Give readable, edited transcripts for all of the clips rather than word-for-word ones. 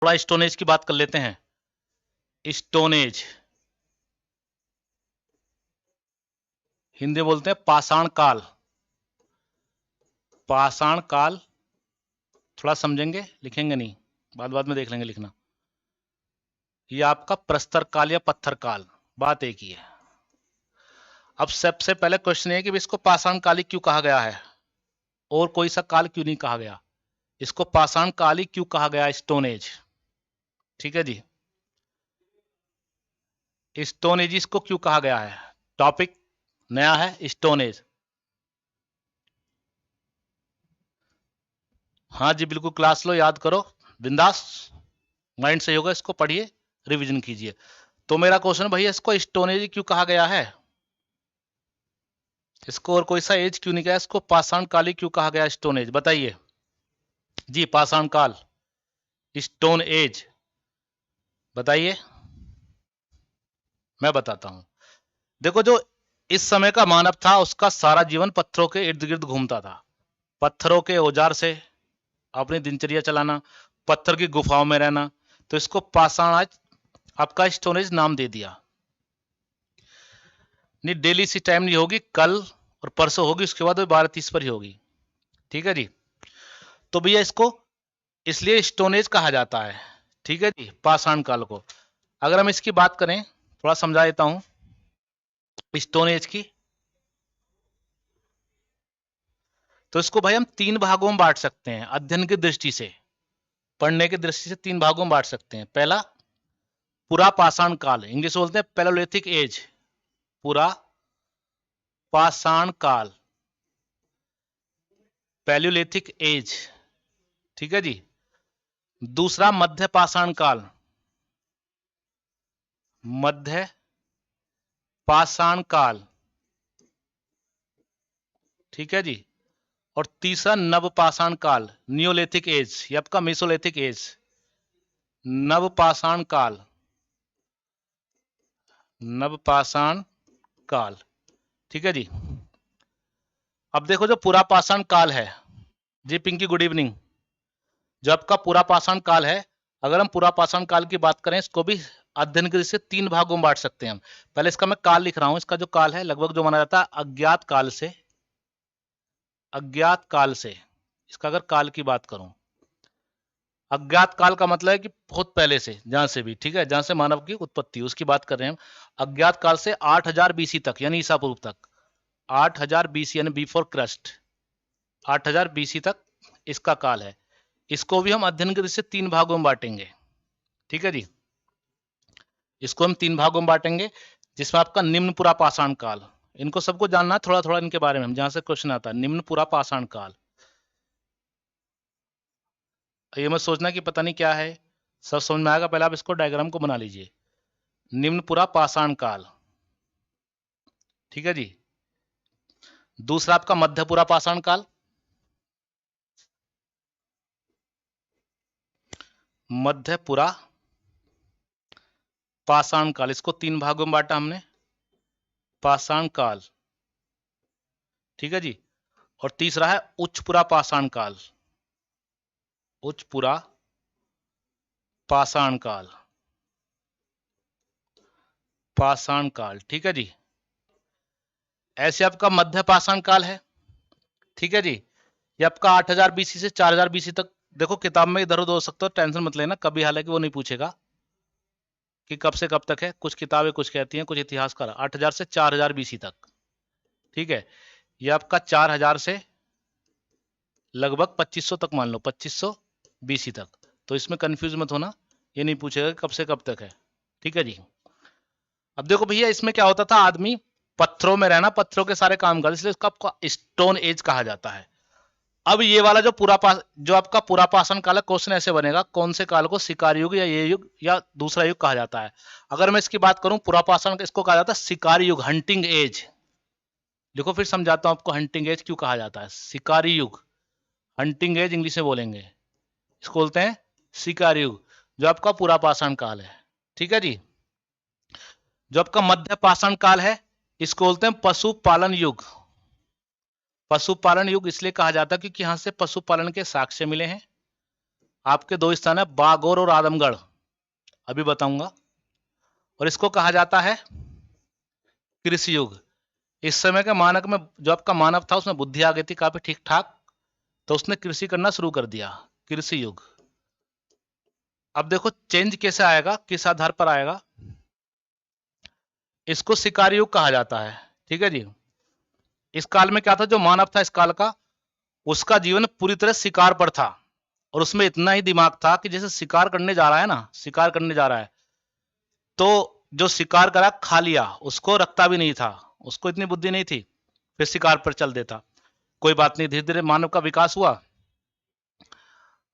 थोड़ा stone age की बात कर लेते हैं। स्टोन एज हिंदी बोलते हैं पाषाण काल। पाषाण काल थोड़ा समझेंगे, लिखेंगे नहीं, बाद बाद में देख लेंगे लिखना। ये आपका प्रस्तर काल या पत्थर काल, बात एक ही है। अब सबसे पहले क्वेश्चन है कि इसको पाषाण काल क्यों कहा गया है, और कोई सा काल क्यों नहीं कहा गया। इसको पाषाण काल क्यों कहा गया, स्टोन एज। ठीक है जी, स्टोन एज इसको क्यों कहा गया है। टॉपिक नया है, स्टोन एज। हाँ जी बिल्कुल, क्लास लो, याद करो, बिंदास, माइंड सही होगा, इसको पढ़िए, रिवीजन कीजिए। तो मेरा क्वेश्चन भैया, इसको स्टोन एज क्यों कहा गया है, इसको और कोई सा एज क्यों नहीं कहा, इसको पाषाण काल क्यों कहा गया, स्टोन एज, बताइए जी। पाषाण काल, स्टोन एज, बताइए। मैं बताता हूं। देखो, जो इस समय का मानव था उसका सारा जीवन पत्थरों के इर्द गिर्द घूमता था। पत्थरों के औजार से अपनी दिनचर्या चलाना, पत्थर की गुफाओं में रहना, तो इसको पाषाण आज आपका स्टोन एज नाम दे दिया। नहीं, डेली सी टाइम नहीं होगी, कल और परसों होगी, उसके बाद 12:30 पर ही होगी। ठीक है जी। तो भैया इसको इसलिए स्टोन एज कहा जाता है। ठीक है जी, पाषाण काल को। अगर हम इसकी बात करें, थोड़ा समझा देता हूं स्टोन एज की। तो इसको भाई हम 3 भागों में बांट सकते हैं, अध्ययन की दृष्टि से, पढ़ने की दृष्टि से 3 भागों में बांट सकते हैं। पहला, पुरा पाषाण काल, इंग्लिश बोलते हैं पैलोलिथिक एज, पुरा पाषाण काल, पैलोलिथिक एज। ठीक है जी। दूसरा, मध्य पाषाण काल, मध्य पाषाण काल। ठीक है जी। और तीसरा, नव पाषाण काल, नियोलिथिक एज, ये आपका मेसोलिथिक एज, नव पाषाण काल, नव पाषाण काल। ठीक है जी। अब देखो, जो पुरा पाषाण काल है जी, पिंकी गुड इवनिंग, जो आपका पुरा पाषाण काल है, अगर हम पुरा पाषाण काल की बात करें, इसको भी अध्ययन के दृष्टि से 3 भागों में बांट सकते हैं हम। पहले इसका मैं काल लिख रहा हूं, इसका जो काल है लगभग जो माना जाता है अज्ञात काल से, अज्ञात काल से, इसका अगर काल की बात करूं, अज्ञात काल का मतलब है कि बहुत पहले से, जहां से भी, ठीक है, जहां से मानव की उत्पत्ति, उसकी बात कर रहे हैं हम। अज्ञात काल से 8000 बीसी तक, यानी ईसा पूर्व तक, 8000 बीसी यानी बिफोर क्रस्ट, 8000 बीसी तक इसका काल है। इसको भी हम अध्ययन के दृष्टि से 3 भागों में बांटेंगे। ठीक है जी, इसको हम 3 भागों में बांटेंगे, जिसमें आपका निम्न पुरा पाषाण काल, इनको सबको जानना है थोड़ा थोड़ा इनके बारे में, हम जहां से क्वेश्चन आता है, निम्न पुरा पाषाण काल। ये मत सोचना कि पता नहीं क्या है, सब समझ में आएगा, पहले आप इसको डायग्राम को बना लीजिए। निम्न पुरा पाषाण काल, ठीक है जी। दूसरा आपका मध्यपुरा पाषाण काल, मध्यपुरा पाषाण काल, इसको 3 भागों में बांटा हमने, पाषाण काल। ठीक है जी। और तीसरा है उच्चपुरा पाषाण काल, उच्चपुरा पाषाण काल, पाषाण काल। ठीक है जी। ऐसे आपका मध्य पाषाण काल है। ठीक है जी। ये आपका 8000 बीसी से 4000 बीसी तक, देखो किताब में इधर उधर हो सकता है, टेंशन मत लेना, कभी हालांकि वो नहीं पूछेगा कि कब से कब तक है, कुछ किताबें कुछ कहती हैं, कुछ इतिहासकार 8000 से 4000 बीसी तक। ठीक है, ये आपका 4000 से लगभग 2500 तक, मान लो 2500 बीसी तक। तो इसमें कंफ्यूज मत होना, ये नहीं पूछेगा कब से कब तक है। ठीक है जी। अब देखो भैया, इसमें क्या होता था, आदमी पत्थरों में रहना, पत्थरों के सारे काम कर, इसलिए इसका स्टोन एज कहा जाता है। अब ये वाला जो जो आपका पुरा पाषाण काल, क्वेश्चन ऐसे बनेगा, कौन से काल को शिकार युग या ये युग या दूसरा युग कहा जाता है। अगर मैं इसकी बात करूं, पुरा पाषाण, इसको कहा जाता है शिकारी युग, हंटिंग एज। देखो फिर समझाता हूं आपको हंटिंग एज क्यों कहा जाता है, शिकारी युग, हंटिंग एज इंग्लिश में बोलेंगे, इसको बोलते हैं शिकारी युग, जो आपका पुरा पाषाण काल है। ठीक है जी। जो आपका मध्य पाषाण काल है, इसको बोलते हैं पशुपालन युग। पशुपालन युग इसलिए कहा जाता है क्योंकि यहां से पशुपालन के साक्ष्य मिले हैं, आपके दो स्थान है, बागोर और आदमगढ़, अभी बताऊंगा। और इसको कहा जाता है कृषि युग। इस समय के मानक में जो आपका मानव था उसमें बुद्धि आ गई थी काफी ठीक ठाक, तो उसने कृषि करना शुरू कर दिया, कृषि युग। अब देखो चेंज कैसे आएगा, किस आधार पर आएगा। इसको शिकार युग कहा जाता है, ठीक है जी। इस काल में क्या था, जो मानव था इस काल का, उसका जीवन पूरी तरह शिकार पर था, और उसमें इतना ही दिमाग था कि जैसे शिकार करने जा रहा है ना, शिकार करने जा रहा है, तो जो शिकार करा खा लिया, उसको रखता भी नहीं था, उसको इतनी बुद्धि नहीं थी, फिर शिकार पर चल देता। कोई बात नहीं, धीरे धीरे मानव का विकास हुआ।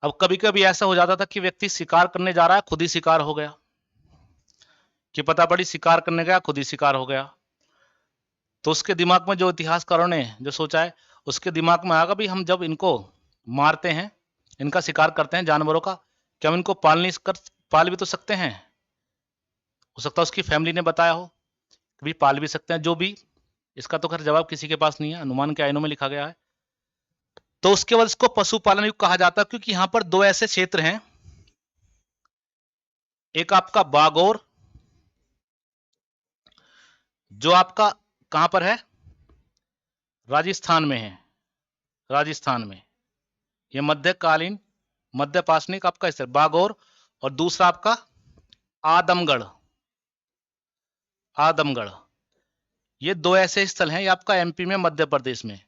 अब कभी कभी ऐसा हो जाता था कि व्यक्ति शिकार करने जा रहा है, खुद ही शिकार हो गया, कि पता पड़ी शिकार करने गया, खुद ही शिकार हो गया। तो उसके दिमाग में, जो इतिहासकारों ने जो सोचा है, उसके दिमाग में आएगा भी हम जब इनको मारते हैं, इनका शिकार करते हैं जानवरों का, क्या हम इनको पाल भी तो सकते हैं। हो सकता है उसकी फैमिली ने बताया हो कि भी पाल भी सकते हैं, जो भी, इसका तो खैर जवाब किसी के पास नहीं है, अनुमान के आयनों में लिखा गया है। तो उसके बाद इसको पशुपालन युग कहा जाता है, क्योंकि यहां पर दो ऐसे क्षेत्र हैं, एक आपका बागोर, जो आपका कहां पर है, राजस्थान में है, राजस्थान में। ये मध्यकालीन मध्यपाषाणिक आपका स्थल बागोर, और दूसरा आपका आदमगढ़, आदमगढ़। ये दो ऐसे स्थल हैं, ये आपका एमपी में, मध्य प्रदेश में,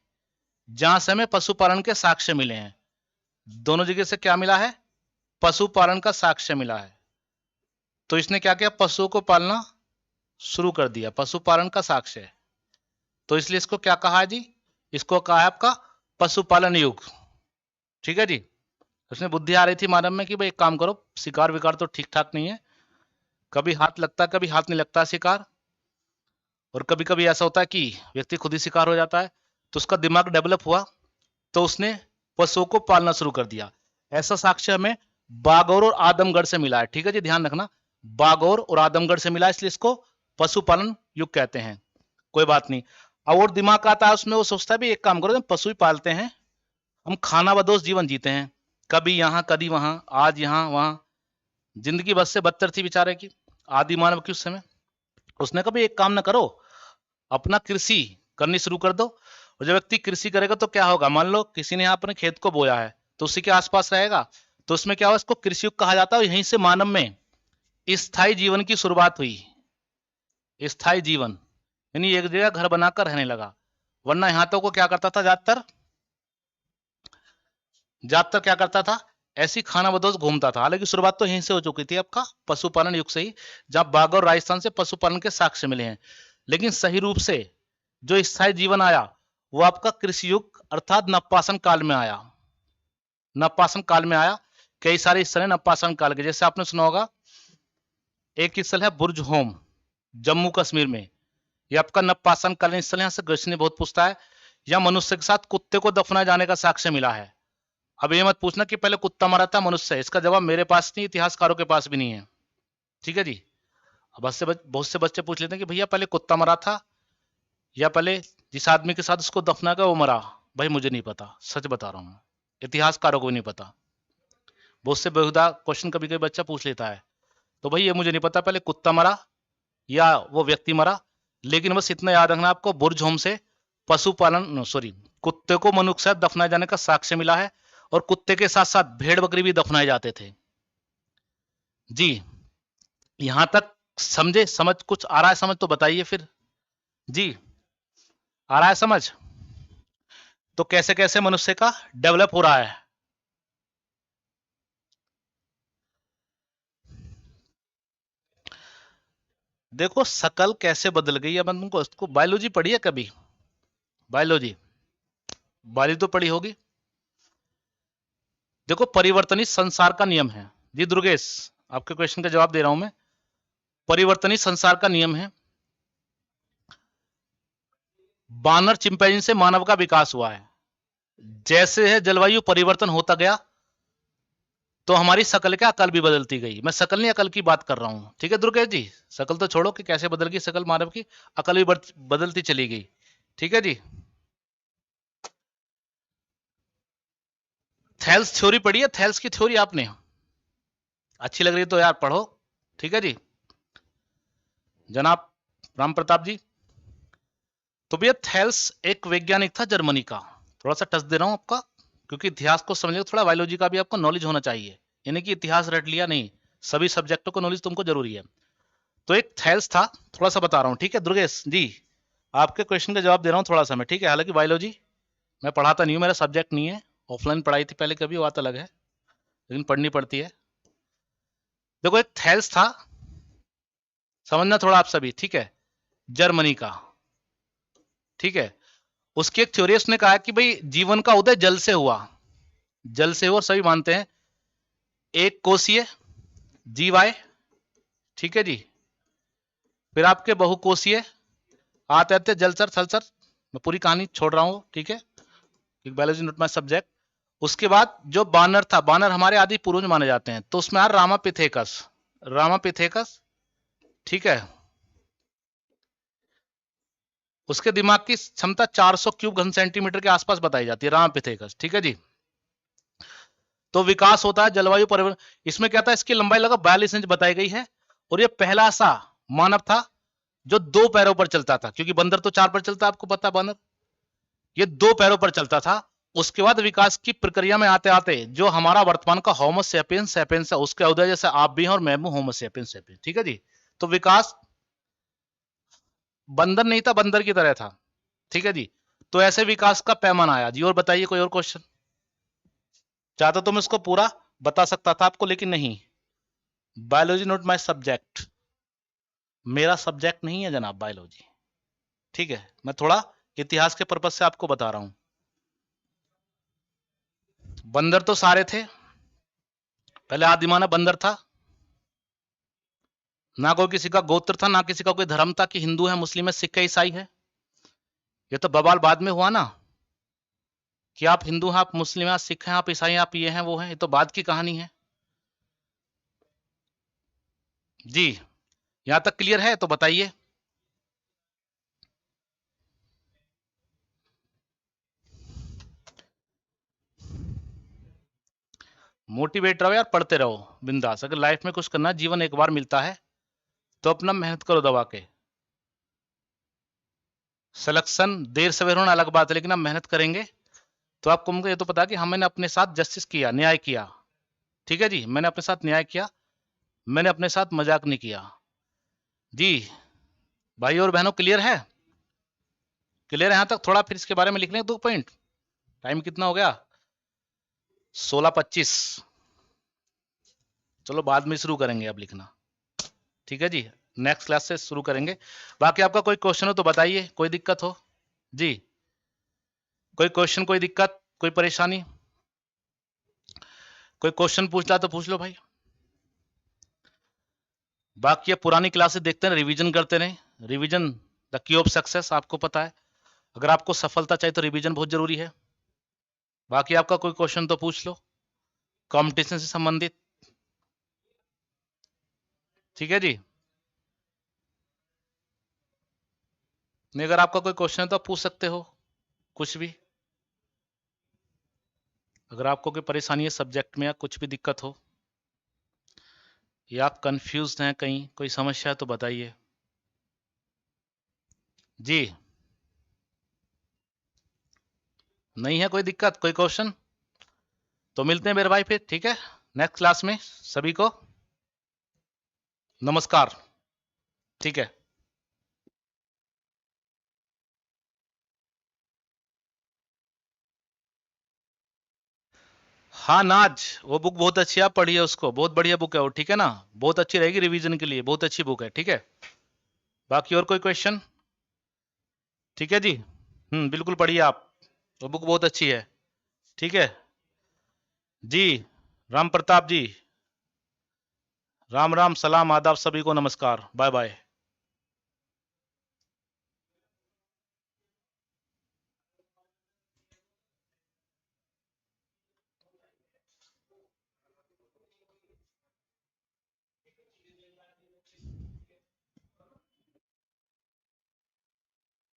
जहां से हमें पशुपालन के साक्ष्य मिले हैं। दोनों जगह से क्या मिला है, पशुपालन का साक्ष्य मिला है। तो इसने क्या किया, पशुओं को पालना शुरू कर दिया, पशुपालन का साक्ष्य है। तो इसलिए इसको क्या कहा है जी, इसको कहा है आपका पशुपालन युग, ठीक है जी। उसने बुद्धि आ रही थी मानव में कि भाई एक काम करो, शिकार विकार तो ठीक ठाक नहीं है, कभी हाथ लगता है, कभी हाथ नहीं लगता शिकार, और कभी कभी ऐसा होता है कि व्यक्ति खुद ही शिकार हो जाता है। तो उसका दिमाग डेवलप हुआ, तो उसने पशुओं को पालना शुरू कर दिया। ऐसा साक्ष्य हमें बागौर और आदमगढ़ से मिला है, ठीक है जी, ध्यान रखना, बागौर और आदमगढ़ से मिला, इसलिए इसको पशुपालन युग कहते हैं। कोई बात नहीं। अब और दिमाग आता है उसमें, वो सोचता है भी एक काम करो, हम पशु ही पालते हैं, हम खाना बदोश जीवन जीते हैं, कभी यहाँ कभी वहां, आज यहाँ वहां, जिंदगी बस से बदतर थी बेचारे की, आदि मानव की उस समय। उसने कभी एक काम ना करो, अपना कृषि करनी शुरू कर दो। और जब व्यक्ति कृषि करेगा तो क्या होगा, मान लो किसी ने यहाँ अपने खेत को बोया है, तो उसी के आसपास रहेगा, तो उसमें क्या होगा, इसको कृषि युग कहा जाता है। यहीं से मानव में स्थायी जीवन की शुरुआत हुई, स्थायी जीवन, यानी एक जगह घर बनाकर रहने लगा। वरना यहाँ तो को क्या करता था, ज्यादातर ज्यादातर क्या करता था, ऐसी खाना बदोश घूमता था। हालांकि शुरुआत तो यहीं से हो चुकी थी आपका पशुपालन युग से ही, जहां बागौर राजस्थान से पशुपालन के साक्ष्य मिले हैं। लेकिन सही रूप से जो स्थायी जीवन आया, वो आपका कृषि युग अर्थात नवपाषाण काल में आया, नवपाषाण काल में आया। कई सारे स्थल है नवपाषाण काल के, जैसे आपने सुना होगा, एक स्थल है बुर्ज होम, जम्मू कश्मीर में, ये आपका नवपाषाण कालीन स्थल। यहाँ से क्वेश्चन बहुत पूछता है, या मनुष्य के साथ कुत्ते को दफनाए जाने का साक्ष्य मिला है। अब ये मत पूछना कि पहले कुत्ता मरा था मनुष्य, इसका जवाब मेरे पास नहीं, इतिहासकारों के पास भी नहीं है, ठीक है जी। अब बहुत से बच्चे पूछ लेते हैं कि भैया पहले कुत्ता मरा था, या पहले जिस आदमी के साथ उसको दफना गया वो मरा। भाई मुझे नहीं पता, सच बता रहा हूँ, इतिहासकारों को भी नहीं पता। बहुत से बेहुदा क्वेश्चन कभी कभी बच्चा पूछ लेता है, तो भाई ये मुझे नहीं पता पहले कुत्ता मरा या वो व्यक्ति मरा। लेकिन बस इतना याद रखना आपको, बुर्ज होम से पशुपालन सॉरी कुत्ते को मनुष्य से दफनाए जाने का साक्ष्य मिला है, और कुत्ते के साथ साथ भेड़ बकरी भी दफनाए जाते थे जी। यहां तक समझे, समझ कुछ आ रहा है, समझ तो बताइए फिर जी, आ रहा है समझ। तो कैसे कैसे मनुष्य का डेवलप हो रहा है। देखो शकल कैसे बदल गई है, अपन तुमको उसको बायोलॉजी पढ़ी है कभी, बायोलॉजी बायोलॉजी तो पढ़ी होगी। देखो परिवर्तन ही संसार का नियम है जी दुर्गेश, आपके क्वेश्चन का जवाब दे रहा हूं मैं। परिवर्तन ही संसार का नियम है। बानर चिंपैंजी से मानव का विकास हुआ है, जैसे है जलवायु परिवर्तन होता गया, तो हमारी शकल क्या, अकल भी बदलती गई। मैं शकल नहीं अकल की बात कर रहा हूं, ठीक है दुर्गेश जी। शकल तो छोड़ो कि कैसे बदल गई शकल मानव की, अकल भी बदलती चली गई, ठीक है जी। थेल्स थ्योरी पढ़ी है? थेल्स की थ्योरी आपने? अच्छी लग रही तो यार पढ़ो। ठीक है जी जनाब राम प्रताप जी। तो भैया थेल्स एक वैज्ञानिक था जर्मनी का। थोड़ा सा टच दे रहा हूं आपका, क्योंकि इतिहास को समझने थोड़ा बायोलॉजी का भी आपको नॉलेज होना चाहिए, यानी कि इतिहास रट लिया नहीं, सभी सब्जेक्टों को नॉलेज तुमको जरूरी है। तो एक थेल्स था, थोड़ा सा बता रहा हूँ, ठीक है दुर्गेश जी? आपके क्वेश्चन का जवाब दे रहा हूँ थोड़ा सा मैं, ठीक है? हालांकि बायोलॉजी मैं पढ़ाता नहीं हूँ, मेरा सब्जेक्ट नहीं है, ऑफलाइन पढ़ाई थी पहले कभी, बात अलग है, लेकिन पढ़नी पड़ती है। देखो एक थेल्स था, समझना थोड़ा आप सभी, ठीक है? जर्मनी का, ठीक है? उसकी एक थ्योरी, उसने कहा कि भाई जीवन का उदय जल से हुआ, जल से हुआ, सभी मानते हैं। एक कोशीय जीवाय, ठीक है जी? फिर आपके बहुकोशीय, आते आते जलचर थलचर, मैं पूरी कहानी छोड़ रहा हूं, ठीक है? Biology not my subject. उसके बाद जो बानर था, बानर हमारे आदि पूर्वज माने जाते हैं, तो उसमें आ रामापिथेकस, रामापिथेकस, ठीक है? उसके दिमाग की क्षमता 400 क्यूब घन सेंटीमीटर के आसपास बताई जाती है, रामापिथेकस, ठीक है जी? तो विकास होता है, जलवायु परिवर्तन। इसमें क्या था, इसकी लंबाई लगभग 42 इंच बताई गई है, और यह पहला सा मानव था जो 2 पैरों पर चलता था, क्योंकि बंदर तो 4 पर चलता है, आपको पता, बानर ये 2 पैरों पर चलता था। उसके बाद विकास की प्रक्रिया में आते आते जो हमारा वर्तमान का होमो सैपियंस सैपियंस है, उसके उदय, जैसे आप भी हैं और मैं भी होमो सैपियंस सैपियंस, ठीक है जी? तो विकास बंदर नहीं था, बंदर की तरह था, ठीक है जी? तो ऐसे विकास का पैमाना आया जी। और बताइए कोई और क्वेश्चन? चाहता तो मैं इसको पूरा बता सकता था आपको, लेकिन नहीं, बायोलॉजी नॉट माय सब्जेक्ट, मेरा सब्जेक्ट नहीं है जनाब बायोलॉजी, ठीक है? मैं थोड़ा इतिहास के पर्पज से आपको बता रहा हूं। बंदर तो सारे थे, पहले आदिमानव बंदर था, ना कोई किसी का गोत्र था, ना किसी का कोई धर्म था कि हिंदू है, मुस्लिम है, सिख है, ईसाई है। ये तो बवाल बाद में हुआ ना, कि आप हिंदू हैं, आप मुस्लिम हैं, आप सिख हैं, आप ईसाई हैं, आप ये हैं, वो हैं, ये तो बाद की कहानी है जी। यहां तक क्लियर है? तो बताइए। मोटिवेट रहो यार, पढ़ते रहो बिंदास। अगर लाइफ में कुछ करना, जीवन एक बार मिलता है, तो अपना मेहनत करो दबा के। सिलेक्शन देर सवेर होना अलग बात है, लेकिन आप मेहनत करेंगे तो आपको, मुझे ये तो पता है कि हम, मैंने अपने साथ जस्टिस किया, न्याय किया, ठीक है जी? मैंने अपने साथ न्याय किया, मैंने अपने साथ मजाक नहीं किया जी। भाई और बहनों क्लियर है? क्लियर है यहां तक? थोड़ा फिर इसके बारे में लिख लें 2 पॉइंट। टाइम कितना हो गया? 16:25। चलो बाद में शुरू करेंगे अब लिखना, ठीक है जी? नेक्स्ट क्लास से शुरू करेंगे। बाकी आपका कोई क्वेश्चन हो तो बताइए, कोई दिक्कत हो जी? कोई क्वेश्चन, कोई दिक्कत, कोई परेशानी? कोई क्वेश्चन पूछता तो पूछ लो भाई। बाकी अब पुरानी क्लासेस देखते हैं, रिवीजन करते रहे। Revision the key of success, आपको पता है, अगर आपको सफलता चाहिए तो रिवीजन बहुत जरूरी है। बाकी आपका कोई क्वेश्चन तो पूछ लो, कंपटीशन से संबंधित, ठीक है जी? नहीं, अगर आपका कोई क्वेश्चन है तो आप पूछ सकते हो कुछ भी। अगर आपको कोई परेशानी है सब्जेक्ट में, या कुछ भी दिक्कत हो, या आप कंफ्यूज हैं कहीं, कोई समस्या है तो बताइए जी। नहीं है कोई दिक्कत, कोई क्वेश्चन? तो मिलते हैं मेरे भाई फिर, ठीक है? नेक्स्ट क्लास में सभी को नमस्कार, ठीक है? हाँ नाज, वो बुक बहुत अच्छी है, आप पढ़िए उसको, बहुत बढ़िया बुक है वो, ठीक है ना? बहुत अच्छी रहेगी रिवीजन के लिए, बहुत अच्छी बुक है, ठीक है? बाकी और कोई क्वेश्चन? ठीक है जी, बिल्कुल पढ़िए आप, वो बुक बहुत अच्छी है, ठीक है जी? राम प्रताप जी, राम राम, सलाम, आदाब, सभी को नमस्कार, बाय बाय।